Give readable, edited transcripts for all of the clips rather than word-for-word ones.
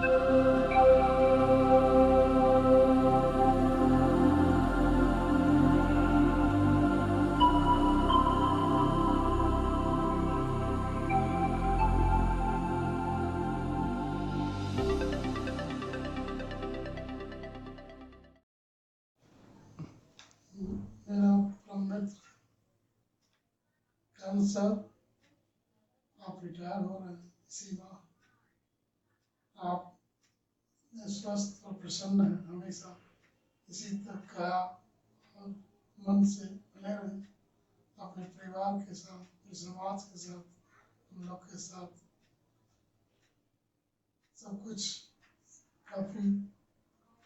मेरा परम मित्र कल सर, आप रिटायर हो रहे हैं इसी माह। आप स्वस्थ और प्रसन्न हैं, हमेशा इसी तक का मन से बने रहें अपने परिवार के साथ, समाज के साथ, हम लोग के साथ। सब कुछ काफ़ी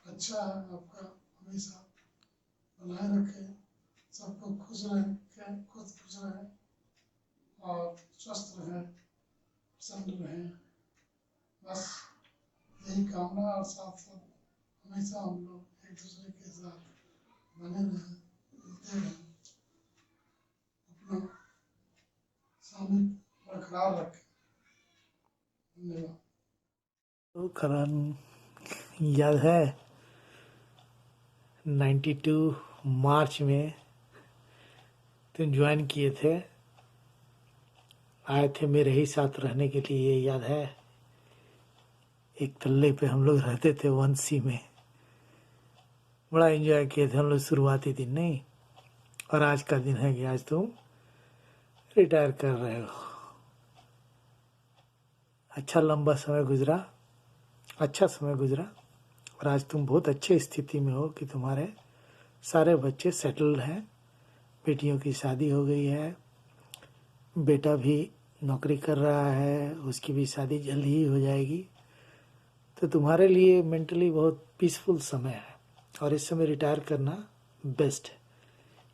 अच्छा है आपका, हमेशा बनाए रखें, सबको खुश रहें, खुद खुश रहें और स्वस्थ रहें, प्रसन्न रहें। बस यही कामना, और साथ साथ हमेशा हम लोग एक दूसरे के साथ बने रहें, मिलते रहें, अपना सामिल बरकरार रखें। धन्यवाद। तो करण याद है 92 मार्च में तुम ज्वाइन किए थे, आए थे मेरे ही साथ रहने के लिए, याद है? एक तल्ले पे हम लोग रहते थे 1C में, बड़ा एंजॉय किए थे हम लोग शुरुआती दिन, नहीं? और आज का दिन है कि आज तुम रिटायर कर रहे हो। अच्छा लंबा समय गुजरा, अच्छा समय गुजरा, और आज तुम बहुत अच्छे स्थिति में हो कि तुम्हारे सारे बच्चे सेटल्ड हैं, बेटियों की शादी हो गई है, बेटा भी नौकरी कर रहा है, उसकी भी शादी जल्द ही हो जाएगी। तो तुम्हारे लिए मेंटली बहुत पीसफुल समय है, और इस समय रिटायर करना बेस्ट है।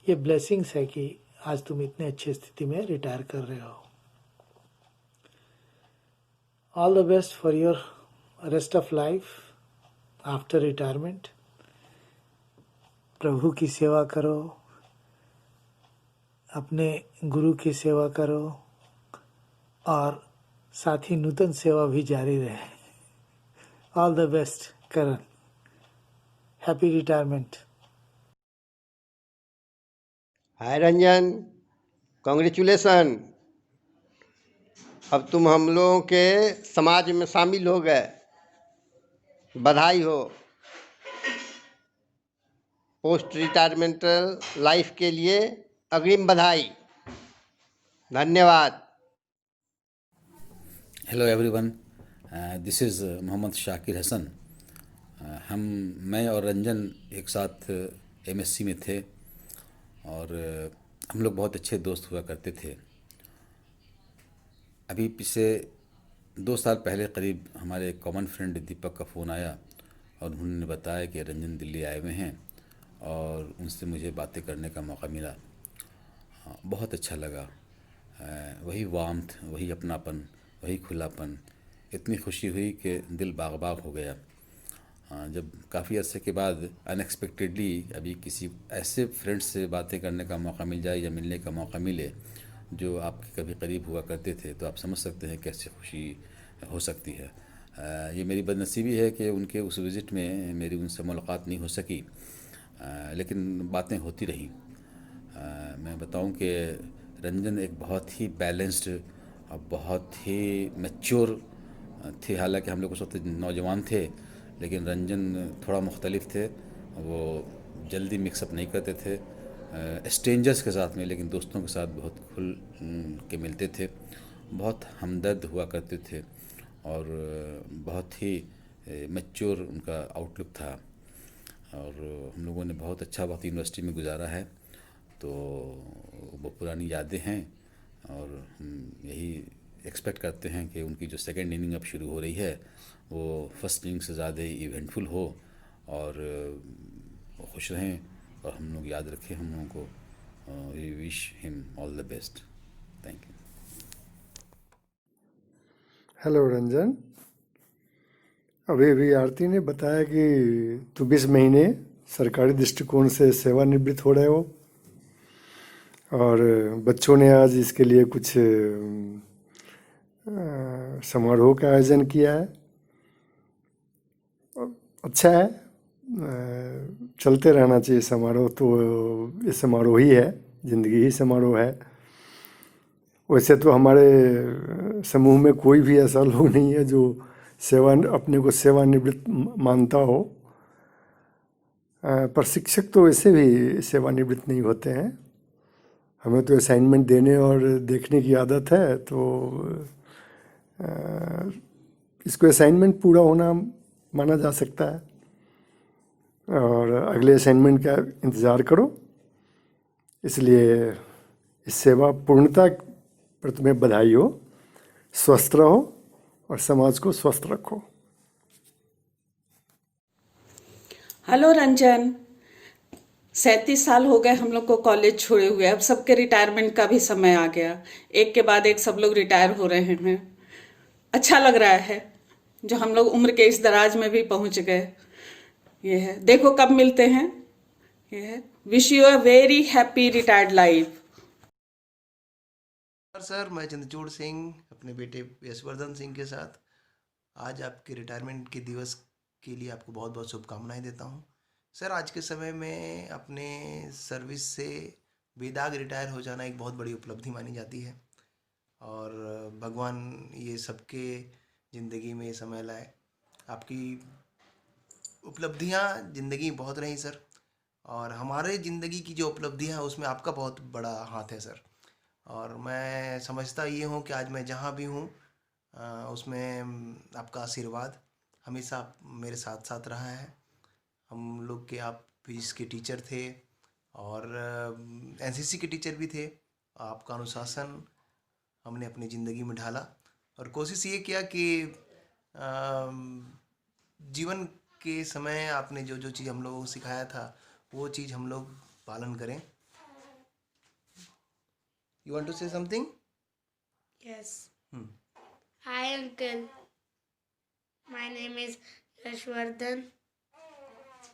ये ब्लेसिंग्स है कि आज तुम इतने अच्छे स्थिति में रिटायर कर रहे हो। All the best for your rest of life after retirement. प्रभु की सेवा करो, अपने गुरु की सेवा करो, और साथ ही नूतन सेवा भी जारी रहे। All the best Karan, happy retirement. Hi Ranjan, congratulation. अब तुम हम लोगों के समाज में शामिल हो गए, बधाई हो। पोस्ट रिटायरमेंटल लाइफ के लिए अग्रिम बधाई। धन्यवाद। Hello everyone, this is Mohammad Shakir Hasan. मैं और रंजन एक साथ एमएससी में थे, और हम लोग बहुत अच्छे दोस्त हुआ करते थे। अभी पिछले 2 साल पहले करीब हमारे एक कॉमन फ्रेंड दीपक का फ़ोन आया, और उन्होंने बताया कि रंजन दिल्ली आए हुए हैं, और उनसे मुझे बातें करने का मौका मिला। बहुत अच्छा लगा। वही वार्मथ, वही अपनापन, वही खुलापन, इतनी खुशी हुई कि दिल बाग बाग हो गया। जब काफ़ी अरसे के बाद अनएक्सपेक्टेडली अभी किसी ऐसे फ्रेंड से बातें करने का मौका मिल जाए या मिलने का मौका मिले जो आपके कभी करीब हुआ करते थे, तो आप समझ सकते हैं कैसे खुशी हो सकती है। ये मेरी बदनसीबी है कि उनके उस विज़िट में मेरी उनसे मुलाकात नहीं हो सकी, लेकिन बातें होती रहीं। मैं बताऊं कि रंजन एक बहुत ही बैलेंस्ड और बहुत ही मैच्योर थे। हालांकि हम लोग उस वक्त नौजवान थे, लेकिन रंजन थोड़ा मुख्तलिफ थे। वो जल्दी मिक्सअप नहीं करते थे स्ट्रेंजर्स के साथ में, लेकिन दोस्तों के साथ बहुत खुल के मिलते थे। बहुत हमदर्द हुआ करते थे, और बहुत ही मैच्योर उनका आउटलुक था। और हम लोगों ने बहुत अच्छा वक्त यूनिवर्सिटी में गुजारा है, तो वो पुरानी यादें हैं। और हम यही एक्सपेक्ट करते हैं कि उनकी जो सेकेंड इनिंग अब शुरू हो रही है वो फर्स्ट इनिंग से ज़्यादा इवेंटफुल हो, और खुश रहें, और हम लोग याद रखें हम लोगों को। We wish him all the best. Thank you. Hello Ranjan, अभी आरती ने बताया कि तू 20 महीने सरकारी दृष्टिकोण से सेवानिवृत्त हो रहे हो, और बच्चों ने आज इसके लिए कुछ समारोह का आयोजन किया है। अच्छा है, चलते रहना चाहिए समारोह, तो ये समारोह ही है, ज़िंदगी ही समारोह है। वैसे तो हमारे समूह में कोई भी ऐसा लोग नहीं है जो अपने को सेवानिवृत्त मानता हो। पर शिक्षक तो वैसे भी सेवानिवृत्त नहीं होते हैं। हमें तो असाइनमेंट देने और देखने की आदत है, तो इसको असाइनमेंट पूरा होना माना जा सकता है। और अगले असाइनमेंट का इंतज़ार करो। इसलिए इस सेवा पूर्णता पर तुम्हें बधाई हो। स्वस्थ रहो और समाज को स्वस्थ रखो। हेलो रंजन। 37 साल हो गए हम लोग को कॉलेज छोड़े हुए, अब सबके रिटायरमेंट का भी समय आ गया। एक के बाद एक सब लोग रिटायर हो रहे हैं। अच्छा लग रहा है जो हम लोग उम्र के इस दराज में भी पहुंच गए। ये है, देखो कब मिलते हैं। ये है, wish you a very happy retired life. Sir, मैं चंद्रचूड़ सिंह अपने बेटे यशवर्धन सिंह के साथ आज आपके रिटायरमेंट के दिवस के लिए आपको बहुत बहुत शुभकामनाएं देता हूं। सर, आज के समय में अपने सर्विस से बेदाग रिटायर हो जाना एक बहुत बड़ी उपलब्धि मानी जाती है, और भगवान ये सबके ज़िंदगी में समय लाए। आपकी उपलब्धियां ज़िंदगी में बहुत रही सर, और हमारे ज़िंदगी की जो उपलब्धियां हैं उसमें आपका बहुत बड़ा हाथ है सर। और मैं समझता ये हूँ कि आज मैं जहाँ भी हूँ उसमें आपका आशीर्वाद हमेशा मेरे साथ साथ रहा है। हम लोग के आप फिजिक्स के टीचर थे और एनसीसी के टीचर भी थे। आपका अनुशासन हमने अपनी ज़िंदगी में ढाला और कोशिश ये किया कि जीवन के समय आपने जो जो चीज़ हम लोगों को सिखाया था वो चीज़ हम लोग पालन करें। You want to say something? Yes. Hi, Uncle. My name is Yashwardhan.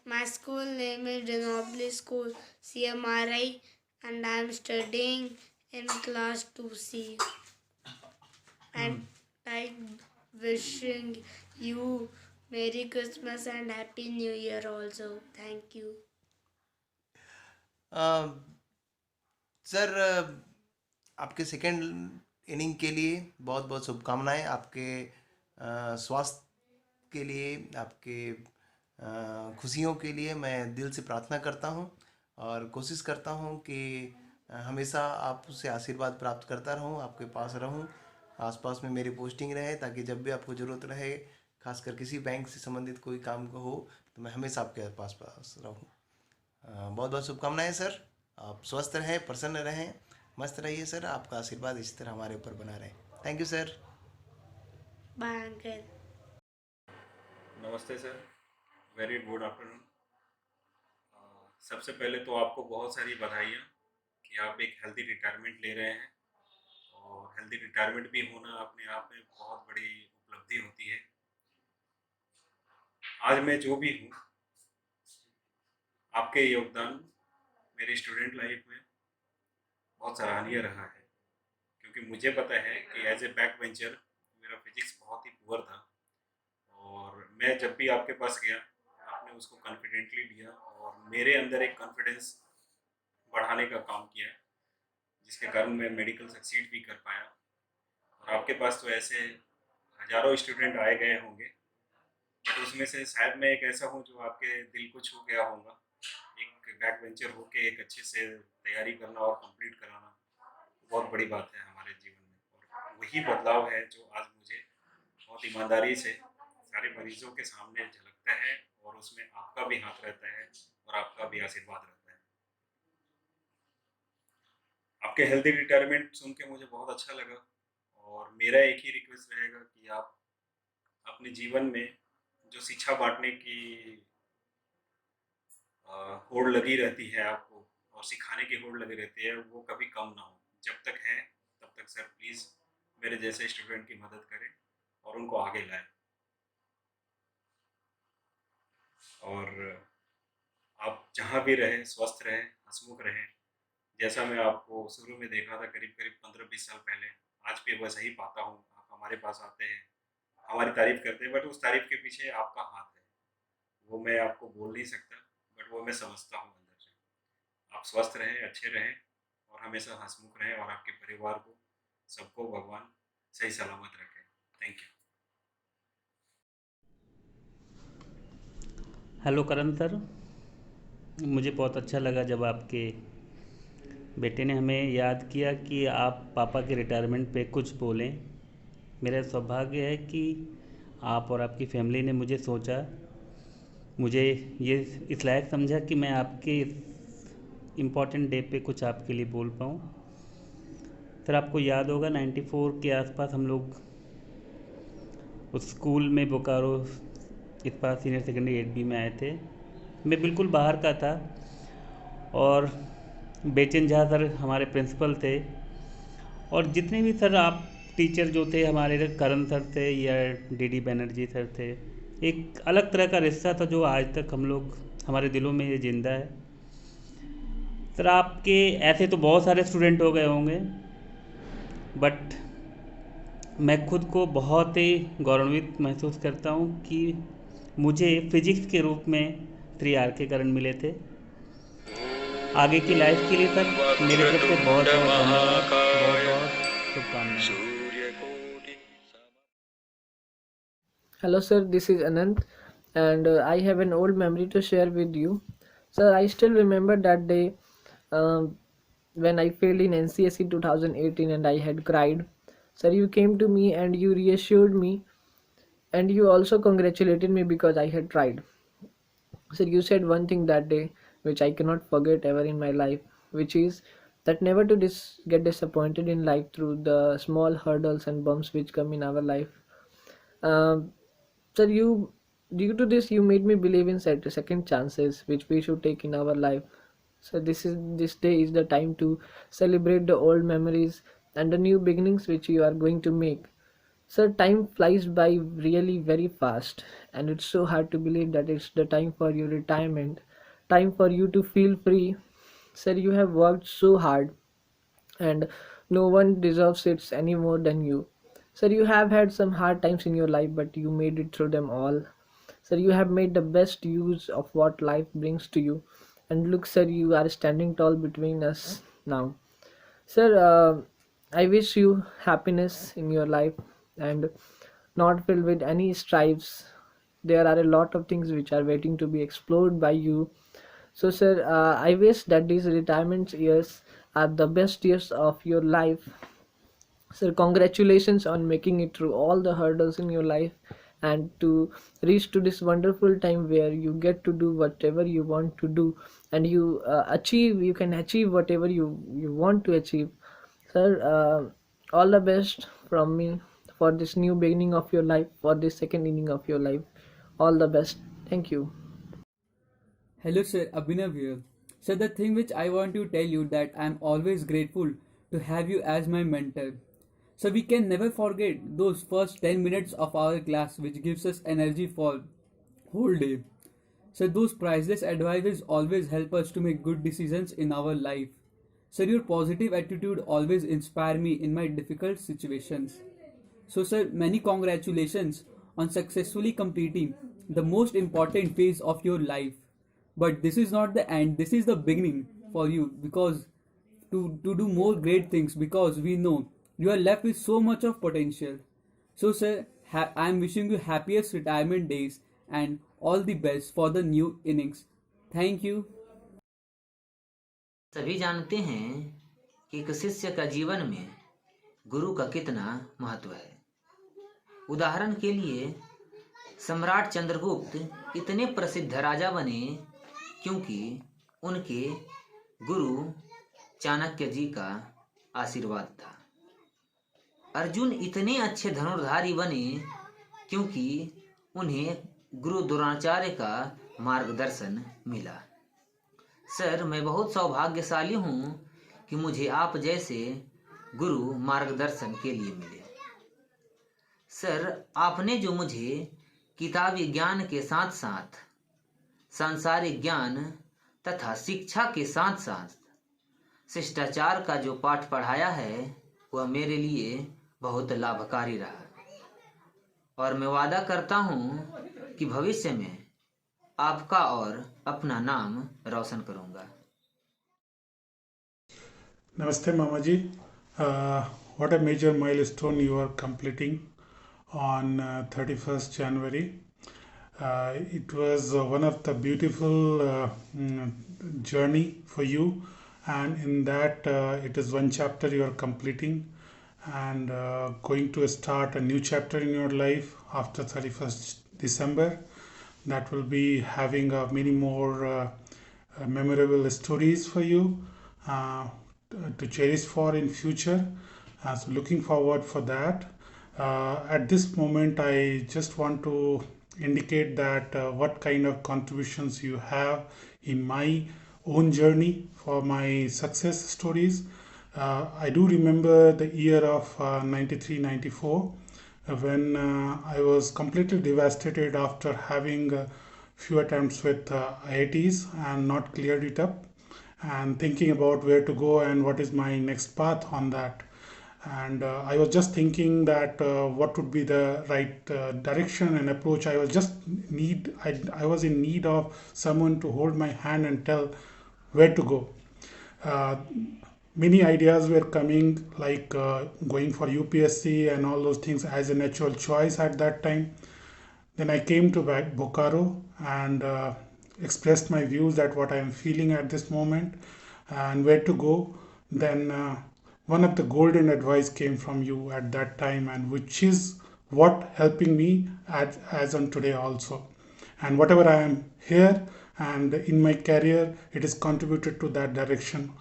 My school name is Denobly School, CMRI, and I am studying in class 2C. And I wishing you Merry Christmas and Happy New Year also. Thank you. Sir, आपके second inning के लिए बहुत बहुत शुभकामनाएं। आपके स्वास्थ्य के लिए, आपके खुशियों के लिए मैं दिल से प्रार्थना करता हूं और कोशिश करता हूं कि हमेशा आपसे आशीर्वाद प्राप्त करता रहूं, आपके पास रहूं, आसपास में मेरी पोस्टिंग रहे, ताकि जब भी आपको ज़रूरत रहे, खासकर किसी बैंक से संबंधित कोई काम को हो, तो मैं हमेशा आपके पास रहूं। बहुत बहुत शुभकामनाएं सर। आप स्वस्थ रहें, प्रसन्न रहें, मस्त रहिए सर। आपका आशीर्वाद इसी तरह हमारे ऊपर बना रहे। Thank you sir. Bye, Uncle. नमस्ते सर, वेरी गुड आफ्टरनून। सबसे पहले तो आपको बहुत सारी बधाइयाँ कि आप एक हेल्दी रिटायरमेंट ले रहे हैं, और हेल्दी रिटायरमेंट भी होना अपने आप में बहुत बड़ी उपलब्धि होती है। आज मैं जो भी हूँ, आपके योगदान मेरी स्टूडेंट लाइफ में बहुत सराहनीय रहा है, क्योंकि मुझे पता है कि एज ए बैक बेंचर मेरा फिजिक्स बहुत ही पुअर था, और मैं जब भी आपके पास गया आपने उसको कॉन्फिडेंटली लिया और मेरे अंदर एक कॉन्फिडेंस बढ़ाने का काम किया, जिसके कारण मैं मेडिकल सक्सीड भी कर पाया। और आपके पास तो ऐसे हजारों स्टूडेंट आए गए होंगे, बट उसमें से शायद मैं एक ऐसा हूँ जो आपके दिल को छू गया होगा। एक बैक वेंचर होके एक अच्छे से तैयारी करना और कंप्लीट कराना बहुत बड़ी बात है हमारे जीवन में, और वही बदलाव है जो आज मुझे बहुत ईमानदारी से सारे मरीजों के सामने झलकता है, और उसमें आपका भी हाथ रहता है और आपका भी आशीर्वाद रहता है। आपके हेल्दी रिटायरमेंट सुन के मुझे बहुत अच्छा लगा, और मेरा एक ही रिक्वेस्ट रहेगा कि आप अपने जीवन में जो शिक्षा बांटने की होड़ लगी रहती है आपको, और सिखाने की होड़ लगी रहती है, वो कभी कम ना हो। जब तक है तब तक सर प्लीज़ मेरे जैसे स्टूडेंट की मदद करें और उनको आगे लाएं। और आप जहाँ भी रहें स्वस्थ रहें, हंसमुख रहें। जैसा मैं आपको शुरू में देखा था करीब करीब 15-20 साल पहले, आज भी वैसा ही पाता हूँ। आप हमारे पास आते हैं, हमारी तारीफ करते हैं, बट उस तारीफ के पीछे आपका हाथ है। वो मैं आपको बोल नहीं सकता, बट वो मैं समझता हूँ अंदर से। आप स्वस्थ रहें, अच्छे रहें और हमेशा हंसमुख रहें, और आपके परिवार को, सबको भगवान सही सलामत रखे। Thank you. Hello Karan sir, मुझे बहुत अच्छा लगा जब आपके बेटे ने हमें याद किया कि आप पापा के रिटायरमेंट पे कुछ बोलें। मेरा सौभाग्य है कि आप और आपकी फैमिली ने मुझे सोचा, मुझे ये इस लायक समझा कि मैं आपके इम्पॉर्टेंट डे पे कुछ आपके लिए बोल पाऊँ। सर आपको याद होगा 94 के आसपास हम लोग उस स्कूल में बोकारो इस्पात सीनियर सेकेंडरी 8B में आए थे। मैं बिल्कुल बाहर का था और बेचन झा सर हमारे प्रिंसिपल थे, और जितने भी सर आप टीचर जो थे हमारे, करण सर थे या DD बनर्जी सर थे, एक अलग तरह का रिश्ता था जो आज तक हम लोग हमारे दिलों में ये जिंदा है। सर आपके ऐसे तो बहुत सारे स्टूडेंट हो गए होंगे, बट मैं खुद को बहुत ही गौरवान्वित महसूस करता हूँ कि मुझे फिजिक्स के रूप में 3R करण मिले थे। आगे की लाइफ के लिए सर मेरे तरफ से बहुत बहुत धन्यवाद, बहुत बहुत शुभकामनाएं। Hello, sir. This is Anant, and I have an old memory to share with you. Sir, I still remember that day when I failed in NCSE 2018 and I had cried. Sir, you came to me and you reassured me, and you also congratulated me because I had tried. Sir, you said one thing that day which I cannot forget ever in my life, which is that never to get disappointed in life through the small hurdles and bumps which come in our life. Um, Sir, due to this, you made me believe in second chances, which we should take in our life. So this day is the time to celebrate the old memories and the new beginnings which you are going to make. Sir, time flies by really very fast, and it's so hard to believe that it's the time for your retirement, time for you to feel free. Sir, you have worked so hard, and no one deserves it any more than you. Sir, you have had some hard times in your life, but you made it through them all. Sir, you have made the best use of what life brings to you. And look, sir, you are standing tall between us now. Sir, I wish you happiness in your life and not filled with any strifes. There are a lot of things which are waiting to be explored by you. So, sir, I wish that these retirement years are the best years of your life. Sir, congratulations on making it through all the hurdles in your life and to reach to this wonderful time where you get to do whatever you want to do, and you can achieve whatever you want to achieve. Sir, all the best from me for this new beginning of your life, for this second inning of your life. All the best. Thank you. Hello sir, Abhinav here. So the thing which I want to tell you that I am always grateful to have you as my mentor. So we can never forget those first 10 minutes of our class which gives us energy for whole day. So those priceless advices always help us to make good decisions in our life. Sir, your positive attitude always inspire me in my difficult situations. So sir, many congratulations on successfully completing the most important phase of your life. But this is not the end, this is the beginning for you, because to do more great things, because we know you are left with so much of potential. So sir, I am wishing you happiest retirement days and all the best for the new innings. Thank you. सभी जानते हैं कि एक शिष्य का जीवन में गुरु का कितना महत्व है। उदाहरण के लिए सम्राट चंद्रगुप्त इतने प्रसिद्ध राजा बने क्योंकि उनके गुरु चाणक्य जी का आशीर्वाद था। अर्जुन इतने अच्छे धनुर्धारी बने क्योंकि उन्हें गुरु द्रोणाचार्य का मार्गदर्शन मिला। सर, मैं बहुत सौभाग्यशाली हूँ कि मुझे आप जैसे गुरु मार्गदर्शन के लिए मिले। सर, आपने जो मुझे किताबी ज्ञान के साथ साथ सांसारिक ज्ञान तथा शिक्षा के साथ साथ शिष्टाचार का जो पाठ पढ़ाया है वह मेरे लिए बहुत लाभकारी रहा, और मैं वादा करता हूँ कि भविष्य में आपका और अपना नाम रोशन करूंगा। Namaste, Mamaji. What a major milestone you are completing on 31st January. It was one of the beautiful journey for you, and in that it is one chapter you are completing and going to start a new chapter in your life after 31st December. That will be having many more memorable stories for you to cherish for in future. So looking forward for that. At this moment, I just want to indicate that what kind of contributions you have in my own journey for my success stories. I do remember the year of 93-94 when I was completely devastated after having a few attempts with IITs and not cleared it up, and thinking about where to go and what is my next path on that. And I was just thinking that what would be the right direction and approach. I was in need of someone to hold my hand and tell where to go. Many ideas were coming, like going for UPSC and all those things as a natural choice at that time. Then I came to Bokaro and expressed my views that what I am feeling at this moment and where to go. Then one of the golden advice came from you at that time, and which is what helping me as on today also. And whatever I am here and in my career, it is contributed to that direction.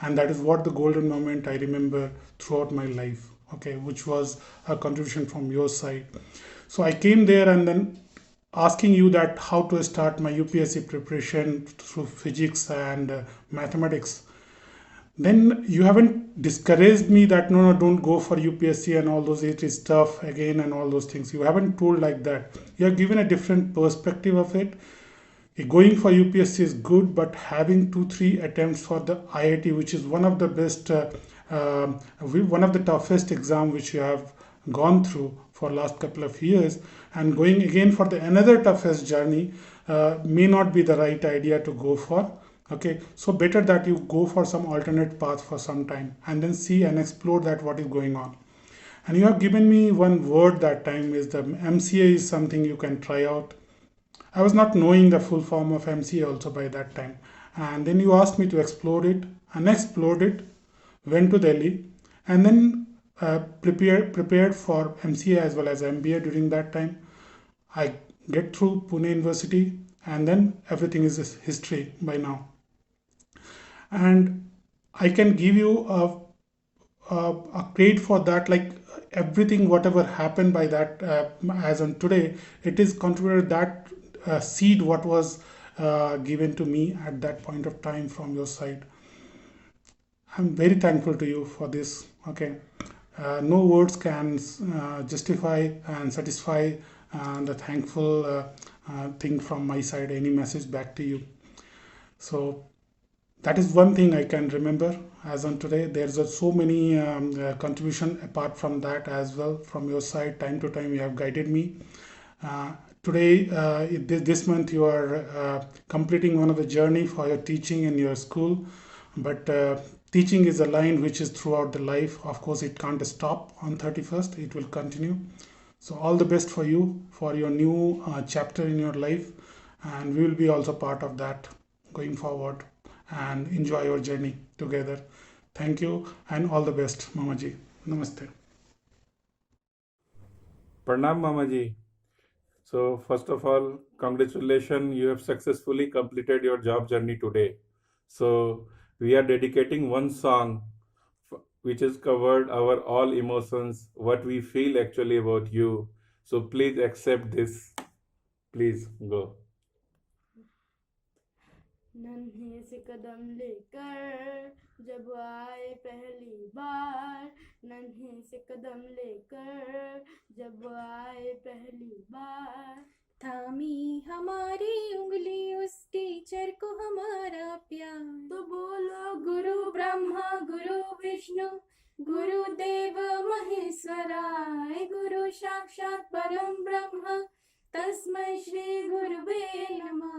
And that is what the golden moment I remember throughout my life, okay, which was a contribution from your side. So I came there and then asking you that how to start my UPSC preparation through physics and mathematics. Then you haven't discouraged me that no, don't go for UPSC and all those, it is tough again and all those things. You haven't told like that. You have given a different perspective of it. Going for UPSC is good, but having 2-3 attempts for the IIT, which is one of the best, one of the toughest exam which you have gone through for last couple of years, and going again for the another toughest journey may not be the right idea to go for. Okay, so better that you go for some alternate path for some time and then see and explore that what is going on. And you have given me one word that time is the MCA is something you can try out. I was not knowing the full form of MCA also by that time. And then you asked me to explore it, and I explored it, went to Delhi, and then prepared for MCA as well as MBA during that time. I get through Pune University, and then everything is history by now. And I can give you a credit for that, like everything whatever happened by that as on today, it is contributed that seed what was given to me at that point of time from your side. I'm very thankful to you for this. Okay, no words can justify and satisfy the thankful thing from my side, any message back to you. So that is one thing I can remember as on today. There's so many contribution apart from that as well from your side. Time to time you have guided me. Today, this month, you are completing one of the journey for your teaching in your school. But teaching is a line which is throughout the life. Of course, it can't stop on 31st. It will continue. So all the best for you for your new chapter in your life. And we will be also part of that going forward and enjoy your journey together. Thank you and all the best, Mamaji. Namaste. Pranam, Mamaji. So first of all, congratulations, you have successfully completed your job journey today. So we are dedicating one song which has covered our all emotions, what we feel actually about you. So please accept this. Please go. नन्हे से कदम लेकर जब आए पहली बार, नन्हे से कदम लेकर जब आए पहली बार, थामी हमारी उंगली उस टीचर को हमारा प्यार, तो बोलो गुरु ब्रह्मा गुरु विष्णु गुरुदेव महेश्वराय, गुरु साक्षात परम ब्रह्म तस्मै श्री गुरुवे नमः।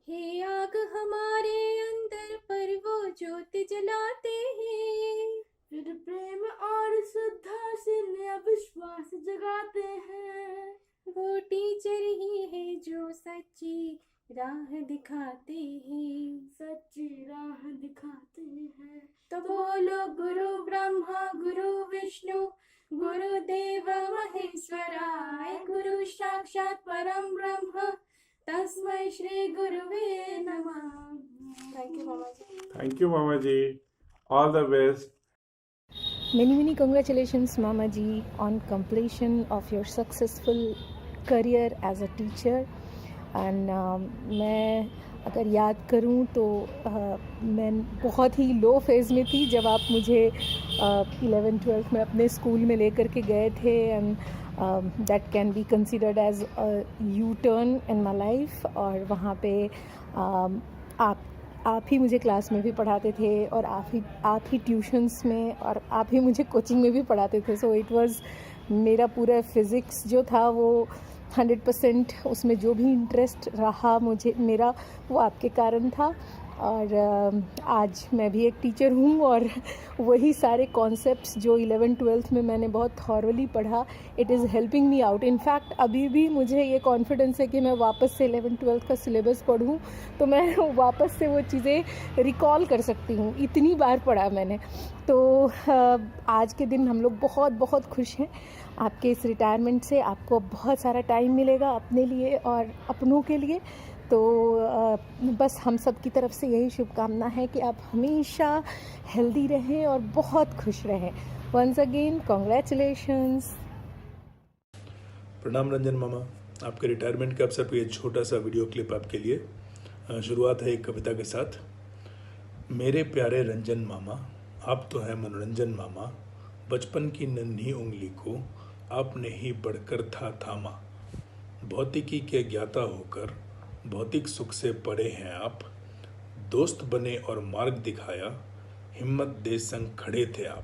हे आग हमारे अंदर पर वो ज्योति जलाते हैं, फिर प्रेम और श्रद्धा से नया विश्वास जगाते हैं। वो टीचर ही है जो सच्ची राह दिखाते हैं, सच्ची राह दिखाते हैं। तो बोलो गुरु ब्रह्मा गुरु विष्णु गुरुदेव महेश्वराय, गुरु साक्षात परम ब्रह्म तस्मै श्री गुरुवे नमः। थैंक यू मामा जी। Thank you, Mama ji. All the best. Many congratulations, Mama ji, on completion of your successful career as a teacher. And मैं अगर याद करूं तो मैं बहुत ही लो फेज़ में थी जब आप मुझे 11th-12th में अपने स्कूल में लेकर के गए थे, and that can be considered as a U turn in my life. और वहाँ पे आप ही मुझे क्लास में भी पढ़ाते थे, और आप ही ट्यूशन्स में, और आप ही मुझे कोचिंग में भी पढ़ाते थे। सो इट वाज मेरा पूरा फिज़िक्स जो था वो 100% उसमें जो भी इंटरेस्ट रहा मेरा वो आपके कारण था। और आज मैं भी एक टीचर हूँ, और वही सारे कॉन्सेप्ट्स जो 11th-12th में मैंने बहुत थॉरली पढ़ा, it is helping me out. In fact अभी भी मुझे ये कॉन्फिडेंस है कि मैं वापस से 11th-12th का सिलेबस पढ़ूँ तो मैं वापस से वो चीज़ें रिकॉल कर सकती हूँ, इतनी बार पढ़ा मैंने। तो आज के दिन हम लोग बहुत बहुत खुश हैं आपके इस रिटायरमेंट से। आपको बहुत सारा टाइम मिलेगा अपने लिए और अपनों के लिए। तो बस हम सब की तरफ से यही शुभकामना है कि आप हमेशा हेल्दी रहें और बहुत खुश रहें। Once again congratulations. प्रणाम रंजन मामा, आपके रिटायरमेंट के अवसर पर ये छोटा सा वीडियो क्लिप आपके लिए। शुरुआत है एक कविता के साथ। मेरे प्यारे रंजन मामा, आप तो हैं मनोरंजन मामा, बचपन की नन्ही उंगली को आपने ही बढ़कर था थामा। भौतिकी के ज्ञाता होकर भौतिक सुख से पड़े हैं आप, दोस्त बने और मार्ग दिखाया, हिम्मत दे संग खड़े थे आप।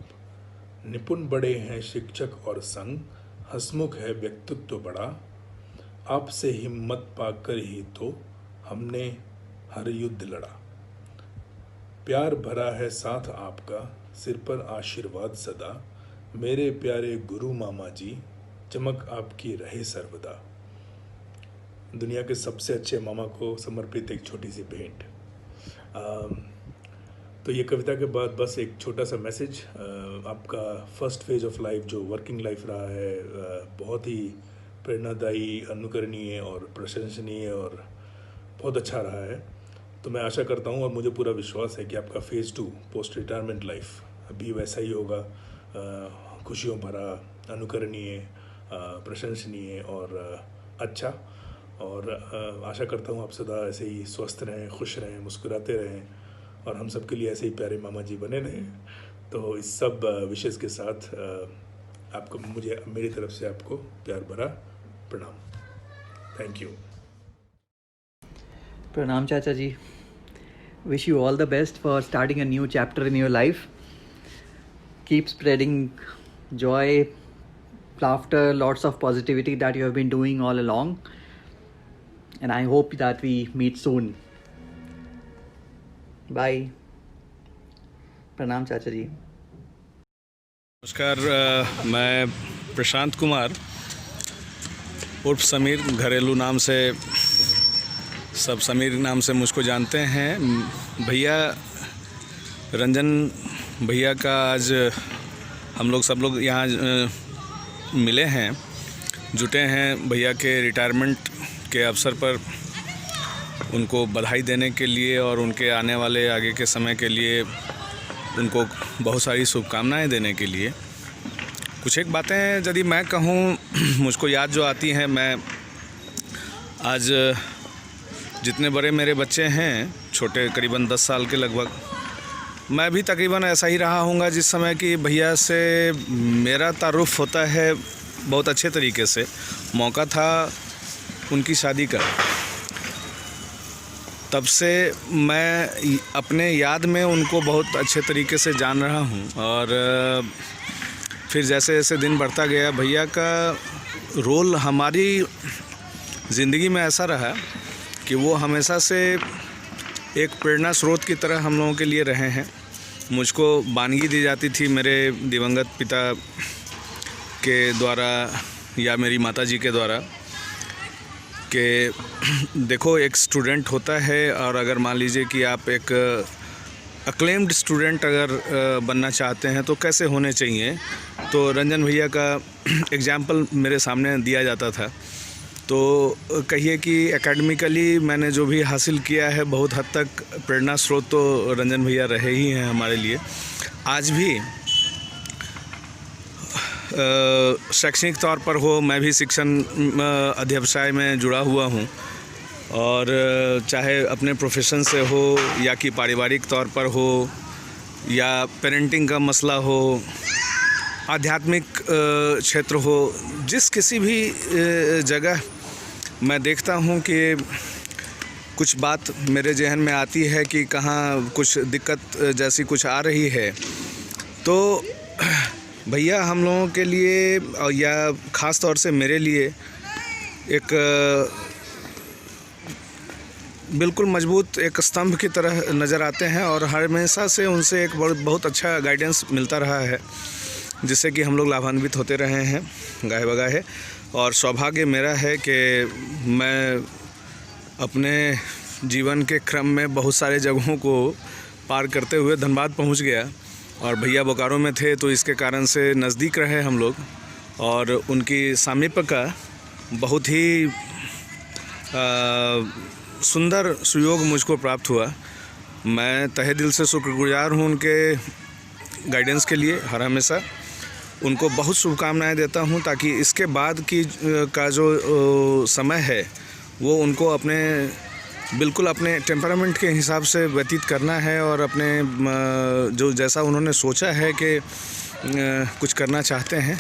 निपुण बड़े हैं शिक्षक और संग, हंसमुख है व्यक्तित्व बड़ा, आपसे हिम्मत पाकर ही तो हमने हर युद्ध लड़ा। प्यार भरा है साथ आपका, सिर पर आशीर्वाद सदा, मेरे प्यारे गुरु मामा जी, चमक आपकी रहे सर्वदा। दुनिया के सबसे अच्छे मामा को समर्पित एक छोटी सी भेंट। तो ये कविता के बाद बस एक छोटा सा मैसेज। आपका फर्स्ट फेज ऑफ लाइफ जो वर्किंग लाइफ रहा है बहुत ही प्रेरणादायी, अनुकरणीय और प्रशंसनीय और बहुत अच्छा रहा है। तो मैं आशा करता हूँ और मुझे पूरा विश्वास है कि आपका फेज़ 2 पोस्ट रिटायरमेंट लाइफ भी वैसा ही होगा, खुशियों भरा, अनुकरणीय, प्रशंसनीय और अच्छा। और आशा करता हूँ आप सदा ऐसे ही स्वस्थ रहें, खुश रहें, मुस्कुराते रहें और हम सब के लिए ऐसे ही प्यारे मामा जी बने रहें। तो इस सब विशेष के साथ आपको मेरी तरफ से आपको प्यार भरा प्रणाम। Thank you. प्रणाम चाचा जी। Wish you all the best for starting a new chapter in your life. Keep spreading joy, laughter, lots of positivity that you have been doing all along. And I hope that we meet soon. Bye. प्रणाम चाचा जी। नमस्कार, मैं प्रशांत कुमार उर्फ समीर, घरेलू नाम से सब समीर नाम से मुझको जानते हैं। भैया रंजन भैया का आज हम लोग सब लोग यहाँ मिले हैं, जुटे हैं भैया के रिटायरमेंट के अवसर पर उनको बधाई देने के लिए और उनके आने वाले आगे के समय के लिए उनको बहुत सारी शुभकामनाएं देने के लिए। कुछ एक बातें यदि मैं कहूँ मुझको याद जो आती हैं, मैं आज जितने बड़े मेरे बच्चे हैं, छोटे करीबन 10 साल के लगभग, मैं भी तकरीबन ऐसा ही रहा हूँगा जिस समय कि भैया से मेरा तारुफ होता है बहुत अच्छे तरीके से। मौका था उनकी शादी का, तब से मैं अपने याद में उनको बहुत अच्छे तरीके से जान रहा हूँ। और फिर जैसे जैसे दिन बढ़ता गया, भैया का रोल हमारी ज़िंदगी में ऐसा रहा कि वो हमेशा से एक प्रेरणा स्रोत की तरह हम लोगों के लिए रहे हैं। मुझको वानगी दी जाती थी मेरे दिवंगत पिता के द्वारा या मेरी माताजी के द्वारा कि देखो, एक स्टूडेंट होता है और अगर मान लीजिए कि आप एक अक्लेम्ड स्टूडेंट अगर बनना चाहते हैं तो कैसे होने चाहिए, तो रंजन भैया का एग्जाम्पल मेरे सामने दिया जाता था। तो कहिए कि एकेडमिकली मैंने जो भी हासिल किया है, बहुत हद तक प्रेरणा स्रोत तो रंजन भैया रहे ही हैं हमारे लिए। आज भी शैक्षणिक तौर पर हो, मैं भी शिक्षण अध्यवसाय में जुड़ा हुआ हूँ, और चाहे अपने प्रोफेशन से हो या कि पारिवारिक तौर पर हो या पेरेंटिंग का मसला हो, आध्यात्मिक क्षेत्र हो, जिस किसी भी जगह मैं देखता हूँ कि कुछ बात मेरे जहन में आती है कि कहाँ कुछ दिक्कत जैसी कुछ आ रही है, तो भैया हम लोगों के लिए या ख़ास तौर से मेरे लिए एक बिल्कुल मजबूत एक स्तंभ की तरह नज़र आते हैं, और हमेशा से उनसे एक बहुत अच्छा गाइडेंस मिलता रहा है, जिससे कि हम लोग लाभान्वित होते रहे हैं गाहे बगाहे। और सौभाग्य मेरा है कि मैं अपने जीवन के क्रम में बहुत सारे जगहों को पार करते हुए धनबाद पहुंच गया, और भैया बोकारो में थे तो इसके कारण से नज़दीक रहे हम लोग, और उनकी सामीप्य का बहुत ही सुंदर सुयोग मुझको प्राप्त हुआ। मैं तहे दिल से शुक्रगुजार हूँ उनके गाइडेंस के लिए, हर हमेशा उनको बहुत शुभकामनाएं देता हूं, ताकि इसके बाद की का जो समय है वो उनको अपने बिल्कुल अपने टेम्परामेंट के हिसाब से व्यतीत करना है, और अपने जो जैसा उन्होंने सोचा है कि कुछ करना चाहते हैं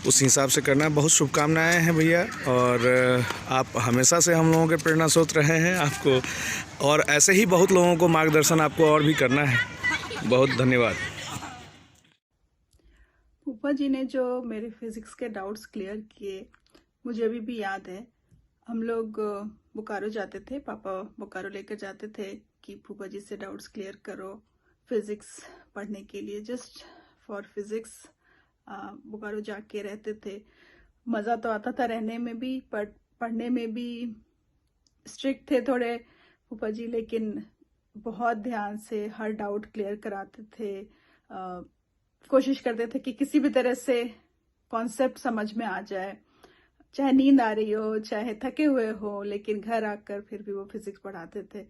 उस हिसाब से करना। बहुत शुभकामनाएं हैं भैया, और आप हमेशा से हम लोगों के प्रेरणा स्रोत रहे हैं आपको, और ऐसे ही बहुत लोगों को मार्गदर्शन आपको और भी करना है। बहुत धन्यवाद। फूफा जी ने जो मेरे फिज़िक्स के डाउट्स क्लियर किए, मुझे अभी भी याद है। हम लोग बोकारो जाते थे, पापा बोकारो लेकर जाते थे कि फूफा जी से डाउट्स क्लियर करो फिज़िक्स पढ़ने के लिए, जस्ट फॉर फिज़िक्स बोकारो जाके रहते थे। मज़ा तो आता था रहने में भी, पर पढ़ने में भी स्ट्रिक्ट थे थोड़े फूफा जी, लेकिन बहुत ध्यान से हर डाउट क्लियर कराते थे। कोशिश करते थे कि किसी भी तरह से कॉन्सेप्ट समझ में आ जाए, चाहे नींद आ रही हो, चाहे थके हुए हो, लेकिन घर आकर फिर भी वो फिज़िक्स पढ़ाते थे।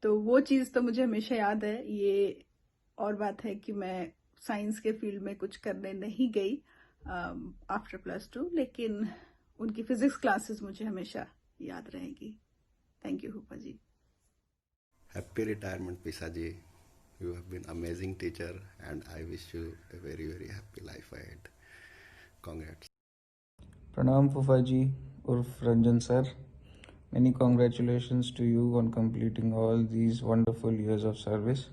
तो वो चीज़ तो मुझे हमेशा याद है। ये और बात है कि मैं साइंस के फील्ड में कुछ करने नहीं गई आफ्टर +2, लेकिन उनकी फ़िज़िक्स क्लासेस मुझे हमेशा याद रहेगी। थैंक यू फूफा जी। Happy retirement, Pisa ji. You have been amazing teacher, and I wish you a very, very happy life ahead. Congrats. Pranam Fufa ji, Urf Ranjan sir. Many congratulations to you on completing all these wonderful years of service.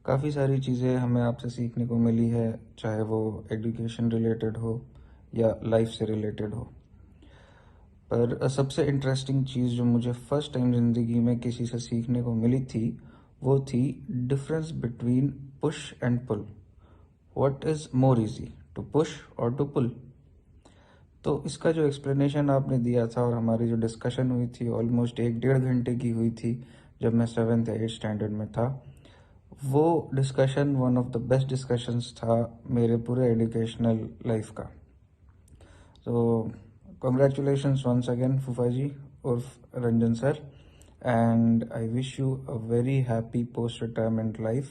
काफ़ी सारी चीज़ें हमें आपसे सीखने को मिली है, चाहे वो एजुकेशन रिलेटेड हो या लाइफ से रिलेटेड हो। पर सबसे इंटरेस्टिंग चीज़ जो मुझे फर्स्ट टाइम ज़िंदगी में किसी से सीखने को मिली थी, वो थी difference between push and pull. What is more easy, to push और टू पुल? तो इसका जो एक्सप्लेनेशन आपने दिया था और हमारी जो डिस्कशन हुई थी, ऑलमोस्ट 1-1.5 घंटे की हुई थी जब मैं 7th या 8th स्टैंडर्ड में था, वो discussion one of the best discussions था मेरे पूरे एजुकेशनल लाइफ का। तो congratulations once again Fufa ji उर्फ Ranjan sir, and I wish you a very happy post retirement life.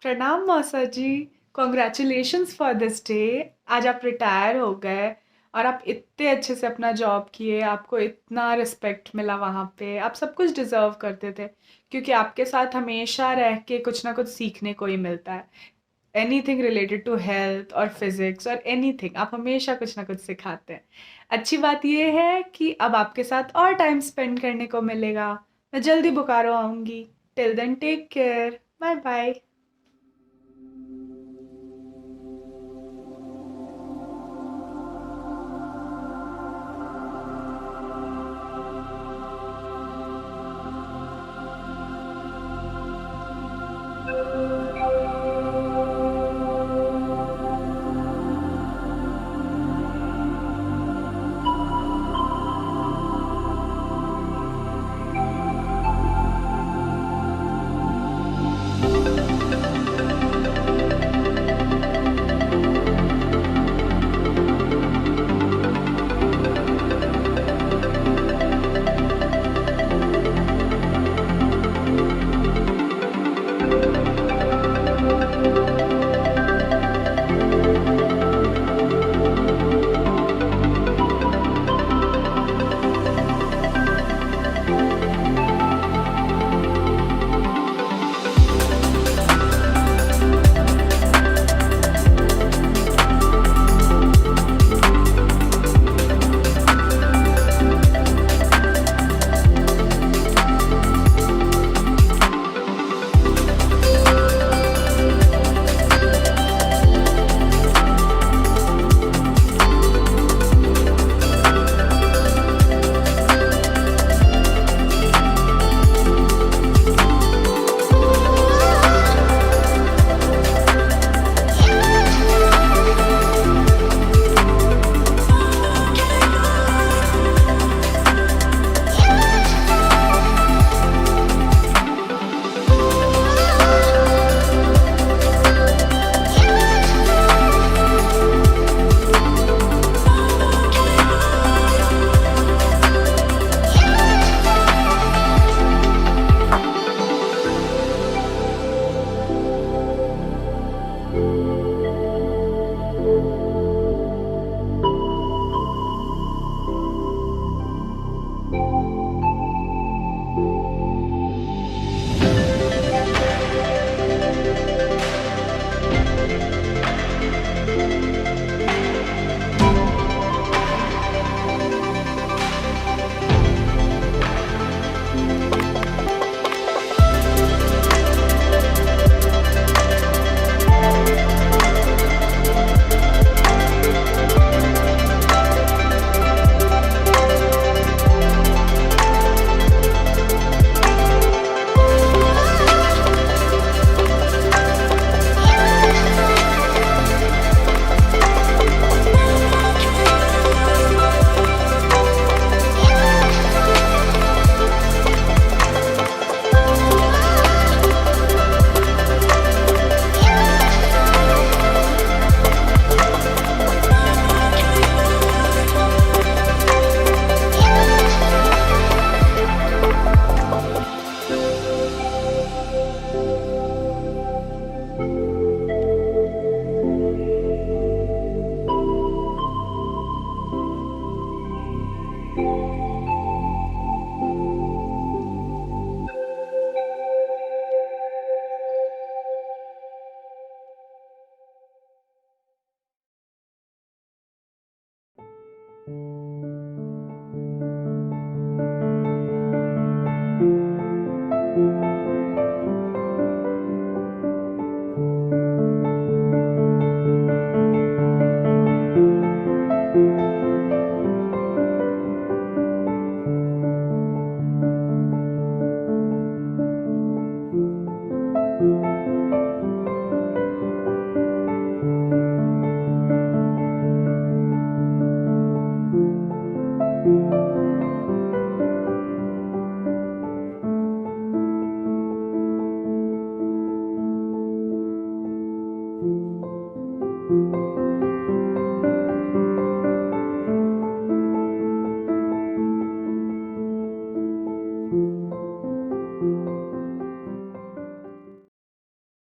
प्रणाम मौसा जी, कॉन्ग्रेचुलेशंस फॉर दिस डे। आज आप रिटायर हो गए और आप इतने अच्छे से अपना जॉब किए, आपको इतना रिस्पेक्ट मिला वहाँ पे, आप सब कुछ डिज़र्व करते थे, क्योंकि आपके साथ हमेशा रह के कुछ ना कुछ सीखने को ही मिलता है। एनीथिंग रिलेटेड टू हेल्थ और फिज़िक्स और एनीथिंग, आप हमेशा कुछ ना कुछ सिखाते हैं। अच्छी बात ये है कि अब आपके साथ और टाइम स्पेंड करने को मिलेगा। मैं जल्दी बोकारो आऊँगी। Till then take care, bye bye.